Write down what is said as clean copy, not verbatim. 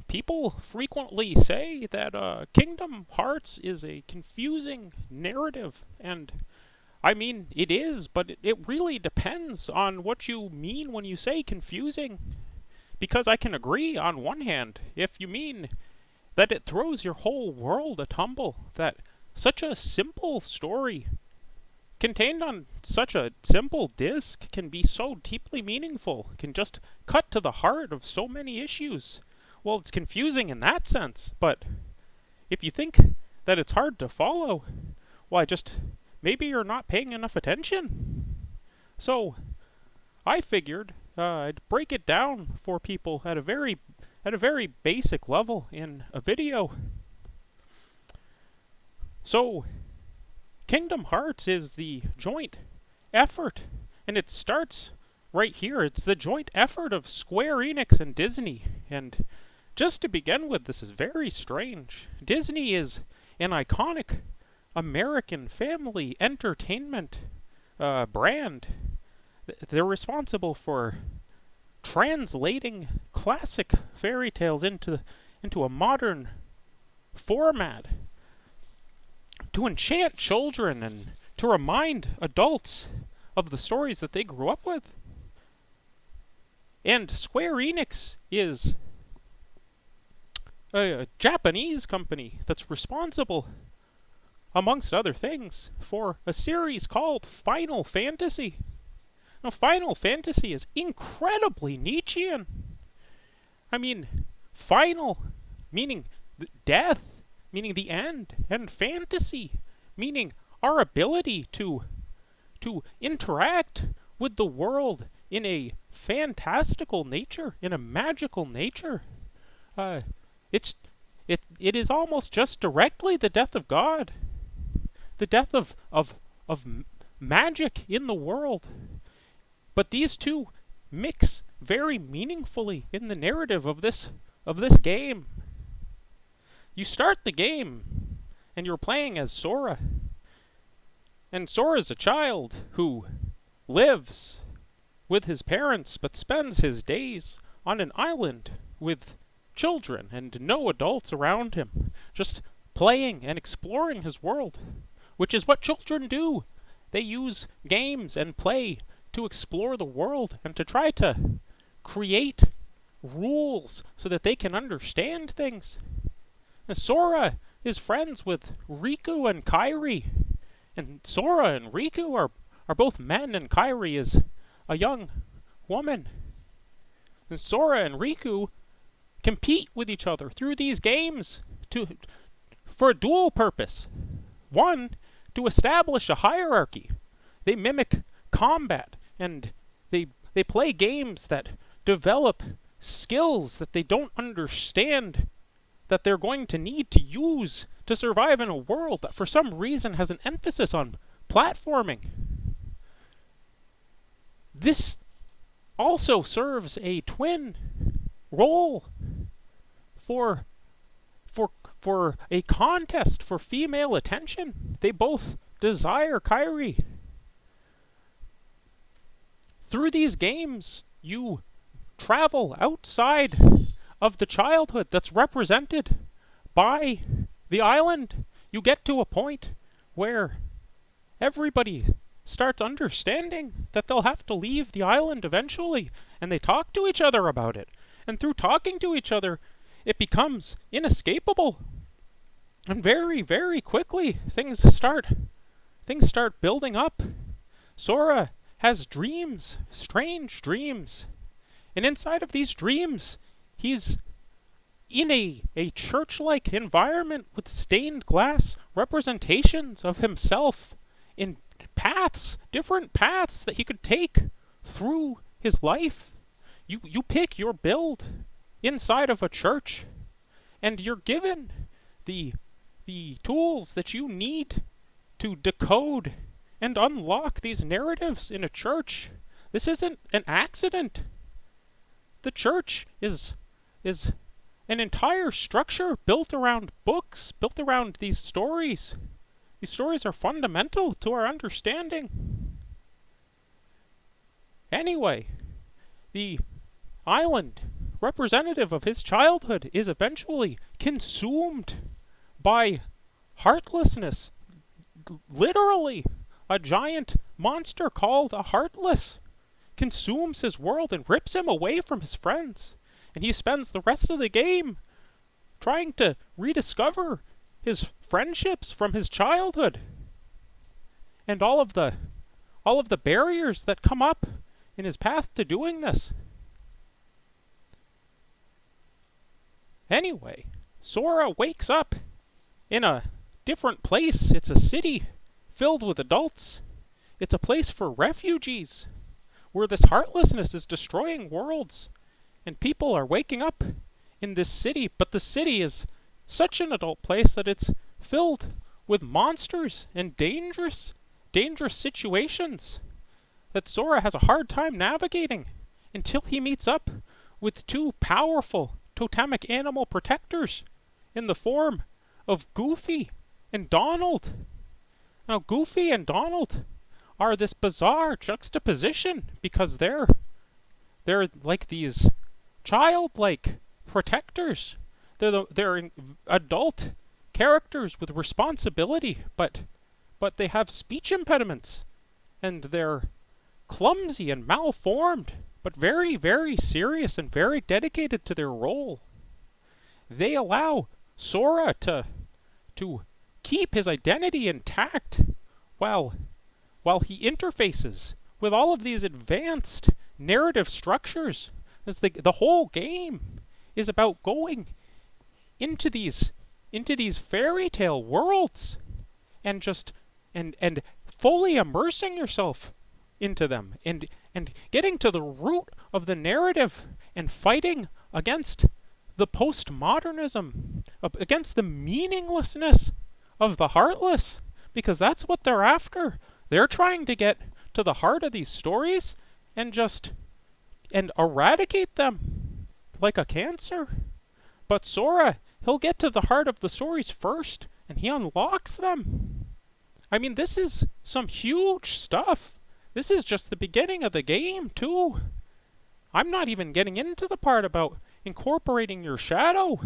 People frequently say that Kingdom Hearts is a confusing narrative, and I mean, it is, but it really depends on what you mean when you say confusing. Because I can agree, on one hand, if you mean that it throws your whole world a tumble, that such a simple story contained on such a simple disc can be so deeply meaningful, can just cut to the heart of so many issues. Well, it's confusing in that sense, but if you think that it's hard to follow, why, just maybe you're not paying enough attention. So, I figured I'd break it down for people at a very basic level in a video. So, Kingdom Hearts is the joint effort, and it starts right here. It's the joint effort of Square Enix and Disney. And just to begin with, this is very strange. Disney is an iconic American family entertainment brand. They're responsible for translating classic fairy tales into a modern format to enchant children and to remind adults of the stories that they grew up with. And Square Enix is a Japanese company that's responsible, amongst other things, for a series called Final Fantasy. Now, Final Fantasy is incredibly Nietzschean. I mean, final meaning death, meaning the end, and fantasy, meaning our ability to interact with the world in a fantastical nature, in a magical nature. It is almost just directly the death of God, the death of magic in the world. But these two mix very meaningfully in the narrative of this game. You start the game, and you're playing as Sora. And Sora's a child who lives with his parents, but spends his days on an island with children and no adults around him, just playing and exploring his world, which is what children do. They use games and play to explore the world and to try to create rules so that they can understand things. And Sora is friends with Riku and Kairi. And Sora and Riku are both men, and Kairi is a young woman. And Sora and Riku compete with each other through these games for a dual purpose. One, to establish a hierarchy. They mimic combat, and they play games that develop skills that they don't understand that they're going to need to use to survive in a world that for some reason has an emphasis on platforming. This also serves a twin role for a contest for female attention. They both desire Kairi. Through these games, you travel outside of the childhood that's represented by the island. You get to a point where everybody starts understanding that they'll have to leave the island eventually, and they talk to each other about it. And through talking to each other, it becomes inescapable. And very, very quickly, things start building up. Sora has dreams, strange dreams. And inside of these dreams, he's in a church-like environment with stained glass representations of himself in paths, different paths that he could take through his life. You pick your build inside of a church, and you're given the tools that you need to decode and unlock these narratives in a church. This isn't an accident. The church is an entire structure built around books, built around these stories. These stories are fundamental to our understanding. Anyway, the island representative of his childhood is eventually consumed by heartlessness. Literally, a giant monster called a Heartless consumes his world and rips him away from his friends. And he spends the rest of the game trying to rediscover his friendships from his childhood. And all of the barriers that come up in his path to doing this. Anyway, Sora wakes up in a different place. It's a city filled with adults. It's a place for refugees, where this heartlessness is destroying worlds, and people are waking up in this city, but the city is such an adult place that it's filled with monsters and dangerous situations that Sora has a hard time navigating until he meets up with two powerful totemic animal protectors in the form of Goofy and Donald. Now, Goofy and Donald are this bizarre juxtaposition because they're like these childlike protectors. They're adult characters with responsibility, but they have speech impediments, and they're clumsy and malformed, but very, very serious and very dedicated to their role. They allow Sora to keep his identity intact while he interfaces with all of these advanced narrative structures. As the whole game is about going into these fairy tale worlds and just and fully immersing yourself into them and getting to the root of the narrative and fighting against the postmodernism, against the meaninglessness of the Heartless, because that's what they're after. They're trying to get to the heart of these stories and eradicate them like a cancer. But Sora, he'll get to the heart of the stories first, and he unlocks them. I mean, this is some huge stuff. This is just the beginning of the game, too. I'm not even getting into the part about incorporating your shadow